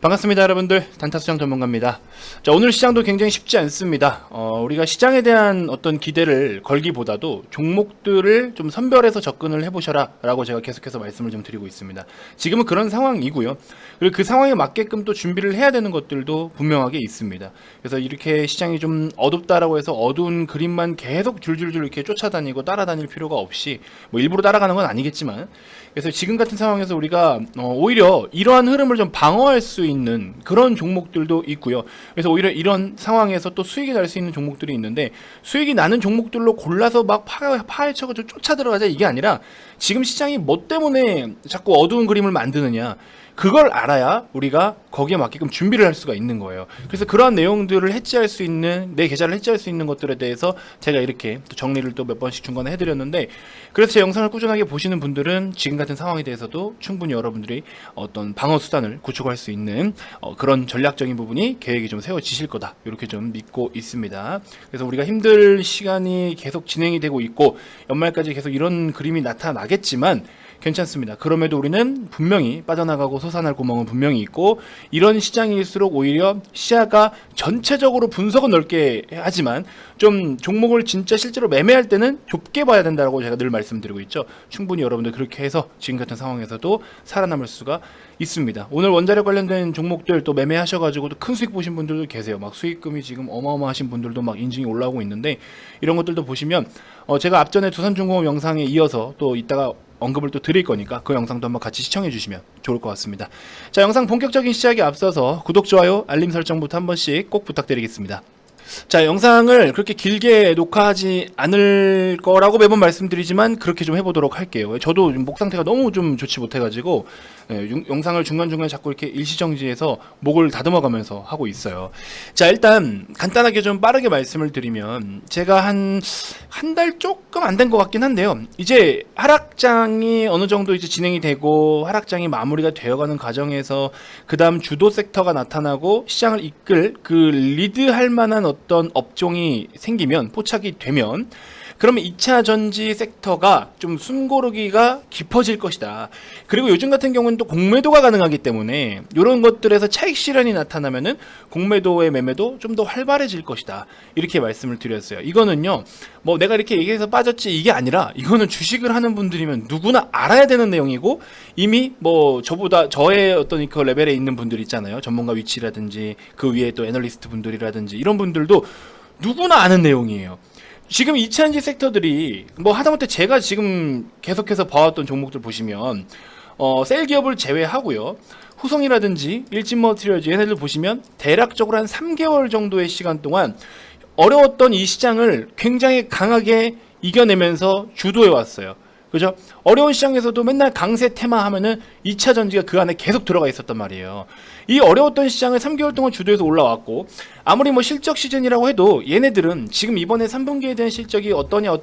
반갑습니다, 여러분들. 단타수장 전문가입니다. 자, 오늘 시장도 굉장히 쉽지 않습니다. 우리가 시장에 대한 어떤 기대를 걸기보다도 종목들을 좀 선별해서 접근을 해보셔라 라고 제가 계속해서 말씀을 좀 드리고 있습니다. 지금은 그런 상황이고요. 그리고 그 상황에 맞게끔 또 준비를 해야 되는 것들도 분명하게 있습니다. 그래서 이렇게 시장이 좀 어둡다라고 해서 어두운 그림만 계속 줄줄줄 이렇게 쫓아다니고 따라다닐 필요가 없이, 뭐 일부러 따라가는 건 아니겠지만, 그래서 지금 같은 상황에서 우리가 오히려 이러한 흐름을 좀 방어할 수 있는 그런 종목들도 있고요. 그래서 오히려 이런 상황에서 또 수익이 날 수 있는 종목들이 있는데, 수익이 나는 종목들로 골라서 막 파헤쳐가지고 쫓아 들어가자 이게 아니라, 지금 시장이 뭐 때문에 자꾸 어두운 그림을 만드느냐, 그걸 알아야 우리가 거기에 맞게끔 준비를 할 수가 있는 거예요. 그래서 그러한 내용들을 해지할 수 있는, 내 계좌를 해지할 수 있는 것들에 대해서 제가 이렇게 또 정리를 또 몇 번씩 중간에 해드렸는데, 그래서 제 영상을 꾸준하게 보시는 분들은 지금 같은 상황에 대해서도 충분히 여러분들이 어떤 방어 수단을 구축할 수 있는 그런 전략적인 부분이 계획이 좀 세워지실 거다, 이렇게 좀 믿고 있습니다. 그래서 우리가 힘들 시간이 계속 진행이 되고 있고 연말까지 계속 이런 그림이 나타나겠지만 괜찮습니다. 그럼에도 우리는 분명히 빠져나가고 솟아날 구멍은 분명히 있고, 이런 시장일수록 오히려 시야가 전체적으로 분석은 넓게 하지만 좀 종목을 진짜 실제로 매매할 때는 좁게 봐야 된다고 제가 늘 말씀드리고 있죠. 충분히 여러분들 그렇게 해서 지금 같은 상황에서도 살아남을 수가 있습니다. 오늘 원자력 관련된 종목들 또 매매하셔가지고 큰 수익 보신 분들도 계세요. 막 수익금이 지금 어마어마하신 분들도 막 인증이 올라오고 있는데, 이런 것들도 보시면 제가 앞전에 두산중공업 영상에 이어서 또 이따가 언급을 또 드릴 거니까 그 영상도 한번 같이 시청해 주시면 좋을 것 같습니다. 자, 영상 본격적인 시작에 앞서서 구독, 좋아요, 알림 설정부터 한 번씩 꼭 부탁드리겠습니다. 자, 영상을 그렇게 길게 녹화하지 않을 거라고 매번 말씀드리지만 그렇게 좀 해보도록 할게요. 저도 목 상태가 너무 좀 좋지 못해가지고 영상을 중간중간에 자꾸 이렇게 일시정지해서 목을 다듬어가면서 하고 있어요. 자, 일단 간단하게 좀 빠르게 말씀을 드리면, 제가 한 달 조금 안 된 것 같긴 한데요. 이제 하락장이 어느 정도 이제 진행이 되고 하락장이 마무리가 되어가는 과정에서 그 다음 주도 섹터가 나타나고 시장을 이끌 그 리드할 만한 어떤 업종이 생기면, 포착이 되면, 그러면 2차 전지 섹터가 좀 숨고르기가 깊어질 것이다. 그리고 요즘 같은 경우는 또 공매도가 가능하기 때문에 이런 것들에서 차익 실현이 나타나면은 공매도의 매매도 좀 더 활발해질 것이다, 이렇게 말씀을 드렸어요. 이거는요, 뭐 내가 이렇게 얘기해서 빠졌지 이게 아니라, 이거는 주식을 하는 분들이면 누구나 알아야 되는 내용이고, 이미 뭐 저보다 저의 어떤 그 레벨에 있는 분들 있잖아요. 전문가 위치라든지 그 위에 또 애널리스트 분들이라든지 이런 분들도 누구나 아는 내용이에요. 지금 2차전지 섹터들이 뭐 하다못해 제가 지금 계속해서 봐왔던 종목들 보시면 셀 기업을 제외하고요, 후성이라든지 일진머티리얼즈 얘네들 보시면 대략적으로 한 3개월 정도의 시간 동안 어려웠던 이 시장을 굉장히 강하게 이겨내면서 주도해 왔어요. 그죠? 어려운 시장에서도 맨날 강세 테마 하면은 2차 전지가 그 안에 계속 들어가 있었단 말이에요. 이 어려웠던 시장을 3개월 동안 주도해서 올라왔고, 아무리 뭐 실적 시즌이라고 해도 얘네들은 지금 이번에 3분기에 대한 실적이 어떠냐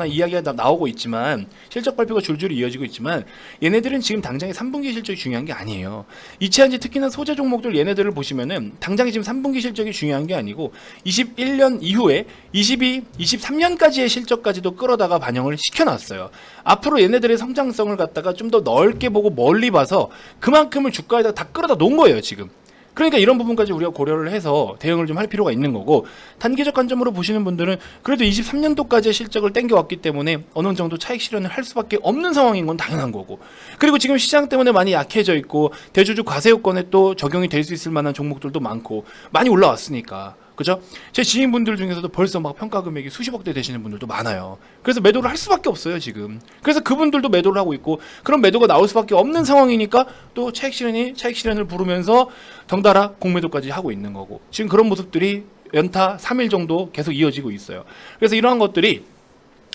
이야기가 나오고 있지만, 실적 발표가 줄줄이 이어지고 있지만, 얘네들은 지금 당장에 3분기 실적이 중요한 게 아니에요. 2차전지 특히나 소재 종목들 얘네들을 보시면은 당장에 지금 3분기 실적이 중요한 게 아니고 21년 이후에 23년까지의 실적까지도 끌어다가 반영을 시켜놨어요. 앞으로 얘네들의 성장성을 갖다가 좀 더 넓게 보고 멀리 봐서 그만큼을 주가에다 다 끌어다 놓은 거예요, 지금. 그러니까 이런 부분까지 우리가 고려를 해서 대응을 좀 할 필요가 있는 거고, 단기적 관점으로 보시는 분들은 그래도 23년도까지의 실적을 땡겨왔기 때문에 어느 정도 차익 실현을 할 수밖에 없는 상황인 건 당연한 거고, 그리고 지금 시장 때문에 많이 약해져 있고 대주주 과세 요건에 또 적용이 될 수 있을 만한 종목들도 많고 많이 올라왔으니까, 그죠? 제 지인분들 중에서도 벌써 막 평가 금액이 수십억대 되시는 분들도 많아요. 그래서 매도를 할 수밖에 없어요, 지금. 그래서 그분들도 매도를 하고 있고, 그런 매도가 나올 수밖에 없는 상황이니까 또 차익 실현을 부르면서 덩달아 공매도까지 하고 있는 거고, 지금 그런 모습들이 연타 3일 정도 계속 이어지고 있어요. 그래서 이러한 것들이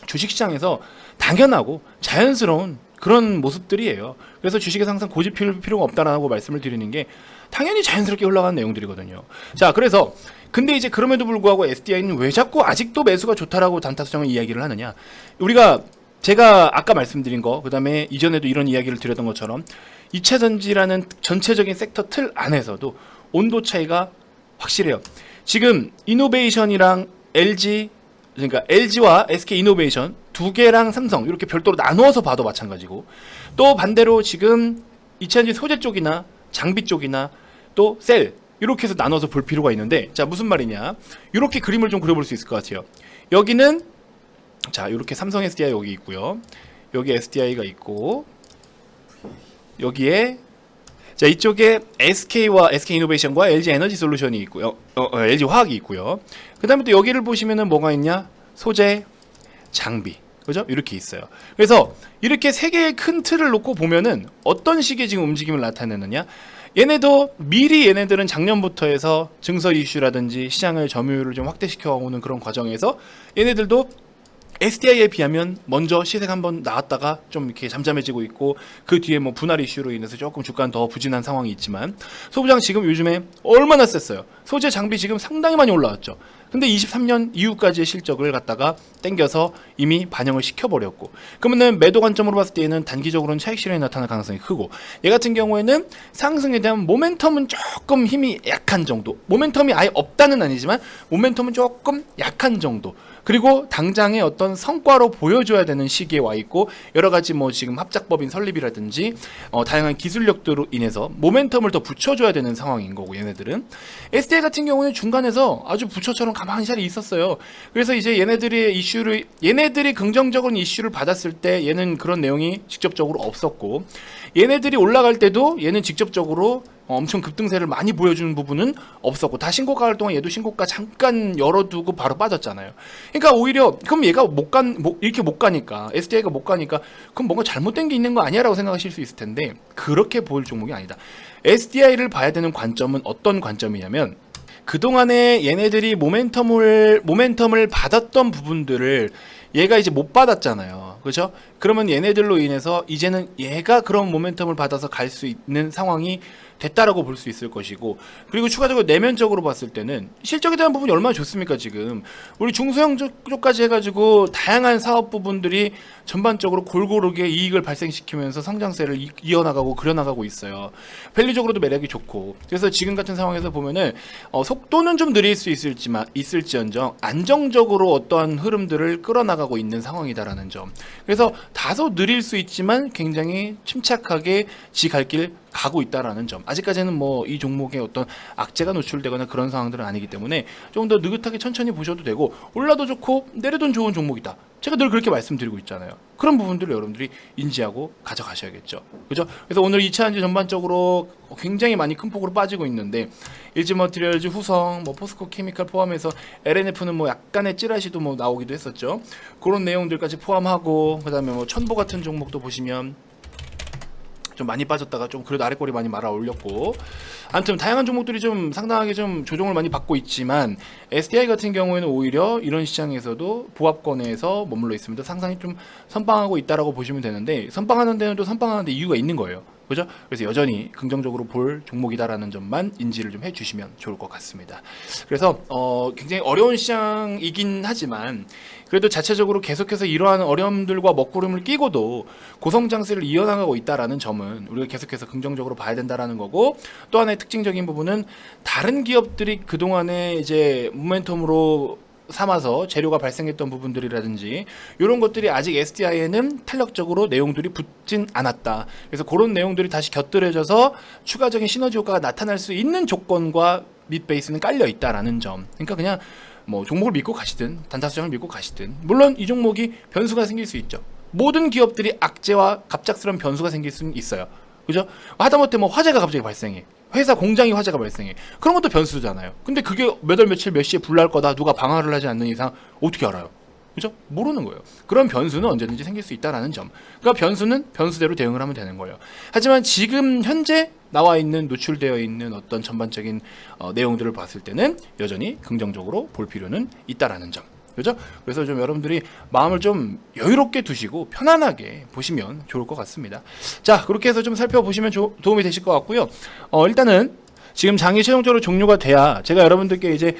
주식시장에서 당연하고 자연스러운 그런 모습들이에요. 그래서 주식에서 항상 고집 피울 필요가 없다라고 말씀을 드리는 게 당연히 자연스럽게 흘러가는 내용들이거든요. 자, 그래서 근데 이제 그럼에도 불구하고 SDI는 왜 자꾸 아직도 매수가 좋다라고 단타수정을 이야기를 하느냐, 우리가 제가 아까 말씀드린 거, 그 다음에 이전에도 이런 이야기를 드렸던 것처럼 2차전지라는 전체적인 섹터 틀 안에서도 온도 차이가 확실해요. 지금 이노베이션이랑 LG, 그러니까 LG와 SK이노베이션 두 개랑 삼성 이렇게 별도로 나누어서 봐도 마찬가지고, 또 반대로 지금 2차전지 소재 쪽이나 장비 쪽이나 또 셀 이렇게 해서 나눠서 볼 필요가 있는데, 자 무슨 말이냐, 이렇게 그림을 좀 그려볼 수 있을 것 같아요. 여기는 자 이렇게 삼성 SDI 여기 있고요, 여기 SDI가 있고, 여기에 자 이쪽에 SK와 SK이노베이션과 LG 에너지 솔루션이 있고요, LG 화학이 있고요. 그 다음에 또 여기를 보시면은 뭐가 있냐, 소재, 장비, 그죠? 이렇게 있어요. 그래서 이렇게 세 개의 큰 틀을 놓고 보면은 어떤 식의 지금 움직임을 나타내느냐, 얘네도 미리 얘네들은 작년부터 해서 증설 이슈라든지 시장을 점유율을 좀 확대시켜 오는 그런 과정에서 얘네들도 SDI에 비하면 먼저 시세가 한번 나왔다가 좀 이렇게 잠잠해지고 있고, 그 뒤에 뭐 분할 이슈로 인해서 조금 주가는 더 부진한 상황이 있지만, 소부장 지금 요즘에 얼마나 셌어요. 소재 장비 지금 상당히 많이 올라왔죠. 근데 23년 이후까지의 실적을 갖다가 땡겨서 이미 반영을 시켜버렸고, 그러면은 매도 관점으로 봤을 때에는 단기적으로는 차익 실현이 나타날 가능성이 크고, 얘 같은 경우에는 상승에 대한 모멘텀은 조금 힘이 약한 정도, 모멘텀이 아예 없다는 아니지만 모멘텀은 조금 약한 정도, 그리고 당장의 어떤 성과로 보여줘야 되는 시기에 와 있고, 여러 가지 뭐 지금 합작법인 설립이라든지 다양한 기술력들로 인해서 모멘텀을 더 붙여줘야 되는 상황인 거고, 얘네들은 SDI 같은 경우는 중간에서 아주 부처처럼 가만히 자리에 있었어요. 그래서 이제 얘네들이 긍정적인 이슈를 받았을 때 얘는 그런 내용이 직접적으로 없었고, 얘네들이 올라갈 때도 얘는 직접적으로 엄청 급등세를 많이 보여주는 부분은 없었고, 다 신고가 할 동안 얘도 신고가 잠깐 열어두고 바로 빠졌잖아요. 그러니까 오히려 그럼 얘가 이렇게 못 가니까, SDI가 못 가니까 그럼 뭔가 잘못된 게 있는 거 아니야 라고 생각하실 수 있을 텐데, 그렇게 보일 종목이 아니다. SDI를 봐야 되는 관점은 어떤 관점이냐면, 그동안에 얘네들이 모멘텀을 받았던 부분들을 얘가 이제 못 받았잖아요. 그죠? 그러면 얘네들로 인해서 이제는 얘가 그런 모멘텀을 받아서 갈 수 있는 상황이 됐다라고 볼 수 있을 것이고, 그리고 추가적으로 내면적으로 봤을 때는 실적에 대한 부분이 얼마나 좋습니까? 지금 우리 중소형 쪽까지 해가지고 다양한 사업 부분들이 전반적으로 골고루게 이익을 발생시키면서 성장세를 이어나가고 그려나가고 있어요. 밸류적으로도 매력이 좋고, 그래서 지금 같은 상황에서 보면은 속도는 좀 느릴 수 있을지언정 안정적으로 어떠한 흐름들을 끌어나가고 있는 상황이다라는 점. 그래서 다소 느릴 수 있지만 굉장히 침착하게 지 갈 길 가고 있다라는 점. 아직까지는 뭐 이 종목에 어떤 악재가 노출되거나 그런 상황들은 아니기 때문에 조금 더 느긋하게 천천히 보셔도 되고, 올라도 좋고 내려도 좋은 종목이다, 제가 늘 그렇게 말씀드리고 있잖아요. 그런 부분들을 여러분들이 인지하고 가져가셔야겠죠. 그죠? 그래서 오늘 2차 전지 전반적으로 굉장히 많이 큰 폭으로 빠지고 있는데, LG머티리얼즈, 후성, 뭐 포스코 케미칼 포함해서 LNF는 뭐 약간의 찌라시도 뭐 나오기도 했었죠. 그런 내용들까지 포함하고, 그다음에 뭐 천보 같은 종목도 보시면 좀 많이 빠졌다가 좀 그래도 아래꼬리 많이 말아 올렸고, 아무튼 다양한 종목들이 좀 상당하게 좀 조정을 많이 받고 있지만, SDI 같은 경우에는 오히려 이런 시장에서도 보합권에서 머물러 있습니다. 상당히 좀 선방하고 있다라고 보시면 되는데, 선방하는 데는 또 선방하는데 이유가 있는 거예요. 그죠? 그래서 여전히 긍정적으로 볼 종목이다라는 점만 인지를 좀 해주시면 좋을 것 같습니다. 그래서 굉장히 어려운 시장이긴 하지만, 그래도 자체적으로 계속해서 이러한 어려움들과 먹구름을 끼고도 고성장세를 이어나가고 있다라는 점은 우리가 계속해서 긍정적으로 봐야 된다라는 거고, 또 하나의 특징적인 부분은 다른 기업들이 그동안에 이제 모멘텀으로 삼아서 재료가 발생했던 부분들이라든지 이런 것들이 아직 SDI에는 탄력적으로 내용들이 붙진 않았다. 그래서 그런 내용들이 다시 곁들여져서 추가적인 시너지 효과가 나타날 수 있는 조건과 밑 베이스는 깔려 있다라는 점. 그러니까 그냥 뭐 종목을 믿고 가시든 단타수장을 믿고 가시든, 물론 이 종목이 변수가 생길 수 있죠. 모든 기업들이 악재와 갑작스러운 변수가 생길 수는 있어요. 그죠? 하다못해 뭐 화재가 갑자기 발생해, 회사 공장이 화재가 발생해, 그런 것도 변수잖아요. 근데 그게 몇 월 며칠 몇 시에 불날 거다 누가 방화를 하지 않는 이상 어떻게 알아요? 그죠? 모르는 거예요. 그런 변수는 언제든지 생길 수 있다라는 점. 그러니까 변수는 변수대로 대응을 하면 되는 거예요. 하지만 지금 현재 나와 있는, 노출되어 있는 어떤 전반적인 내용들을 봤을 때는 여전히 긍정적으로 볼 필요는 있다라는 점. 그죠? 그래서 좀 여러분들이 마음을 좀 여유롭게 두시고 편안하게 보시면 좋을 것 같습니다. 자, 그렇게 해서 좀 살펴보시면 도움이 되실 것 같고요. 일단은 지금 장이 최종적으로 종료가 돼야 제가 여러분들께 이제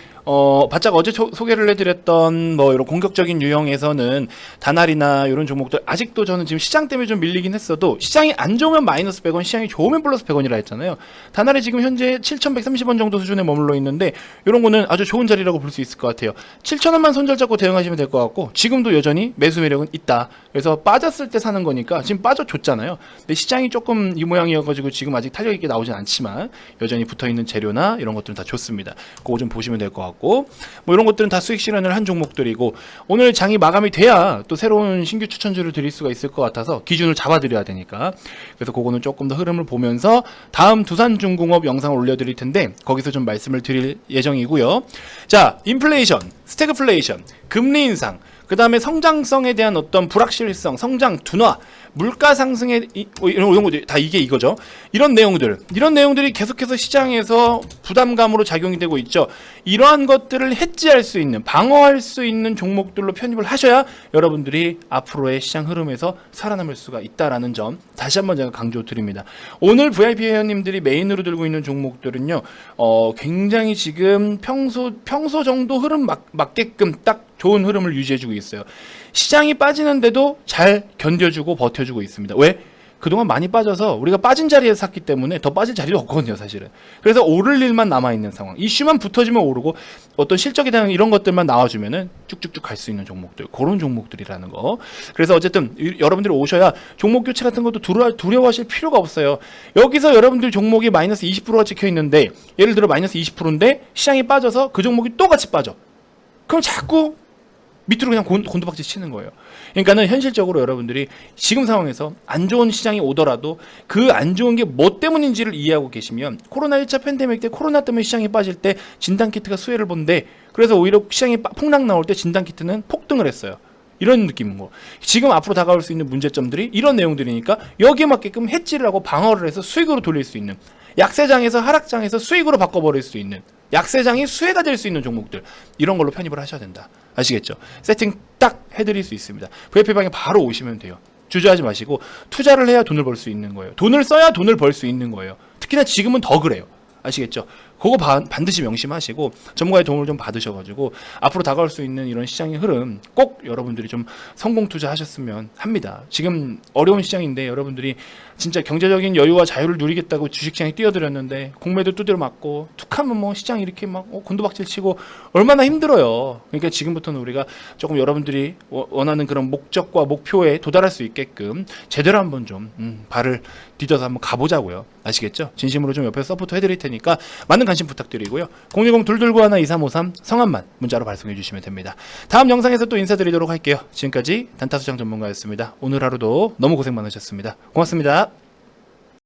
바짝 어제 소개를 해드렸던 뭐 이런 공격적인 유형에서는 다날이나 이런 종목들 아직도 저는 지금 시장 때문에 좀 밀리긴 했어도 시장이 안 좋으면 마이너스 100원, 시장이 좋으면 플러스 100원이라 했잖아요. 다날이 지금 현재 7,130원 정도 수준에 머물러 있는데 이런 거는 아주 좋은 자리라고 볼 수 있을 것 같아요. 7,000원만 손절 잡고 대응하시면 될 것 같고 지금도 여전히 매수 매력은 있다. 그래서 빠졌을 때 사는 거니까 지금 빠져줬잖아요. 근데 시장이 조금 이 모양이어가지고 지금 아직 탄력 있게 나오진 않지만 여전히 붙어있는 재료나 이런 것들은 다 좋습니다. 그거 좀 보시면 될 것 같고 뭐 이런 것들은 다 수익 실현을 한 종목들이고 오늘 장이 마감이 돼야 또 새로운 신규 추천주를 드릴 수가 있을 것 같아서 기준을 잡아드려야 되니까 그래서 그거는 조금 더 흐름을 보면서 다음 두산중공업 영상을 올려드릴 텐데 거기서 좀 말씀을 드릴 예정이고요. 자, 인플레이션, 스태그플레이션, 금리 인상, 그 다음에 성장성에 대한 어떤 불확실성, 성장 둔화, 물가 상승의 이런 것들 다 이거죠. 이런 내용들이 계속해서 시장에서 부담감으로 작용이 되고 있죠. 이러한 것들을 해지할 수 있는, 방어할 수 있는 종목들로 편입을 하셔야 여러분들이 앞으로의 시장 흐름에서 살아남을 수가 있다라는 점 다시 한번 제가 강조드립니다. 오늘 VIP 회원님들이 메인으로 들고 있는 종목들은요, 굉장히 지금 평소 정도 흐름 맞게끔 딱 좋은 흐름을 유지해주고 있어요. 시장이 빠지는데도 잘 견뎌주고 버텨주고 있습니다. 왜? 그동안 많이 빠져서 우리가 빠진 자리에서 샀기 때문에 더 빠질 자리가 없거든요, 사실은. 그래서 오를 일만 남아있는 상황. 이슈만 붙어지면 오르고 어떤 실적에 대한 이런 것들만 나와주면은 쭉쭉쭉 갈 수 있는 종목들, 그런 종목들이라는 거. 그래서 어쨌든 여러분들이 오셔야 종목 교체 같은 것도 두려워하실 필요가 없어요. 여기서 여러분들 종목이 마이너스 20%가 찍혀 있는데 예를 들어 마이너스 20%인데 시장이 빠져서 그 종목이 또 같이 빠져. 그럼 자꾸 밑으로 그냥 곤두박질 치는 거예요. 그러니까는 현실적으로 여러분들이 지금 상황에서 안 좋은 시장이 오더라도 그 안 좋은 게 뭐 때문인지를 이해하고 계시면 코로나 1차 팬데믹 때 코로나 때문에 시장이 빠질 때 진단키트가 수혜를 본데 그래서 오히려 시장이 폭락 나올 때 진단키트는 폭등을 했어요. 이런 느낌인 거. 지금 앞으로 다가올 수 있는 문제점들이 이런 내용들이니까 여기에 맞게끔 해지를 하고 방어를 해서 수익으로 돌릴 수 있는 약세장에서 하락장에서 수익으로 바꿔버릴 수 있는 약세장이 수혜가 될 수 있는 종목들 이런 걸로 편입을 하셔야 된다. 아시겠죠? 세팅 딱 해드릴 수 있습니다. VIP방에 바로 오시면 돼요. 주저하지 마시고 투자를 해야 돈을 벌 수 있는 거예요. 돈을 써야 돈을 벌 수 있는 거예요. 특히나 지금은 더 그래요. 아시겠죠? 그거 반드시 명심하시고 전문가의 도움을 좀 받으셔가지고 앞으로 다가올 수 있는 이런 시장의 흐름 꼭 여러분들이 좀 성공 투자하셨으면 합니다. 지금 어려운 시장인데 여러분들이 진짜 경제적인 여유와 자유를 누리겠다고 주식시장에 뛰어들었는데 공매도 두드려 맞고 툭하면 뭐 시장 이렇게 막 곤두박질 치고 얼마나 힘들어요. 그러니까 지금부터는 우리가 조금 여러분들이 원하는 그런 목적과 목표에 도달할 수 있게끔 제대로 한번 좀 발을 디뎌서 한번 가보자고요. 아시겠죠? 진심으로 좀 옆에서 서포트 해드릴 테니까 많은 관심 부탁드리고요. 010-221-2353 성함만 문자로 발송해 주시면 됩니다. 다음 영상에서 또 인사드리도록 할게요. 지금까지 단타수장 전문가였습니다. 오늘 하루도 너무 고생 많으셨습니다. 고맙습니다.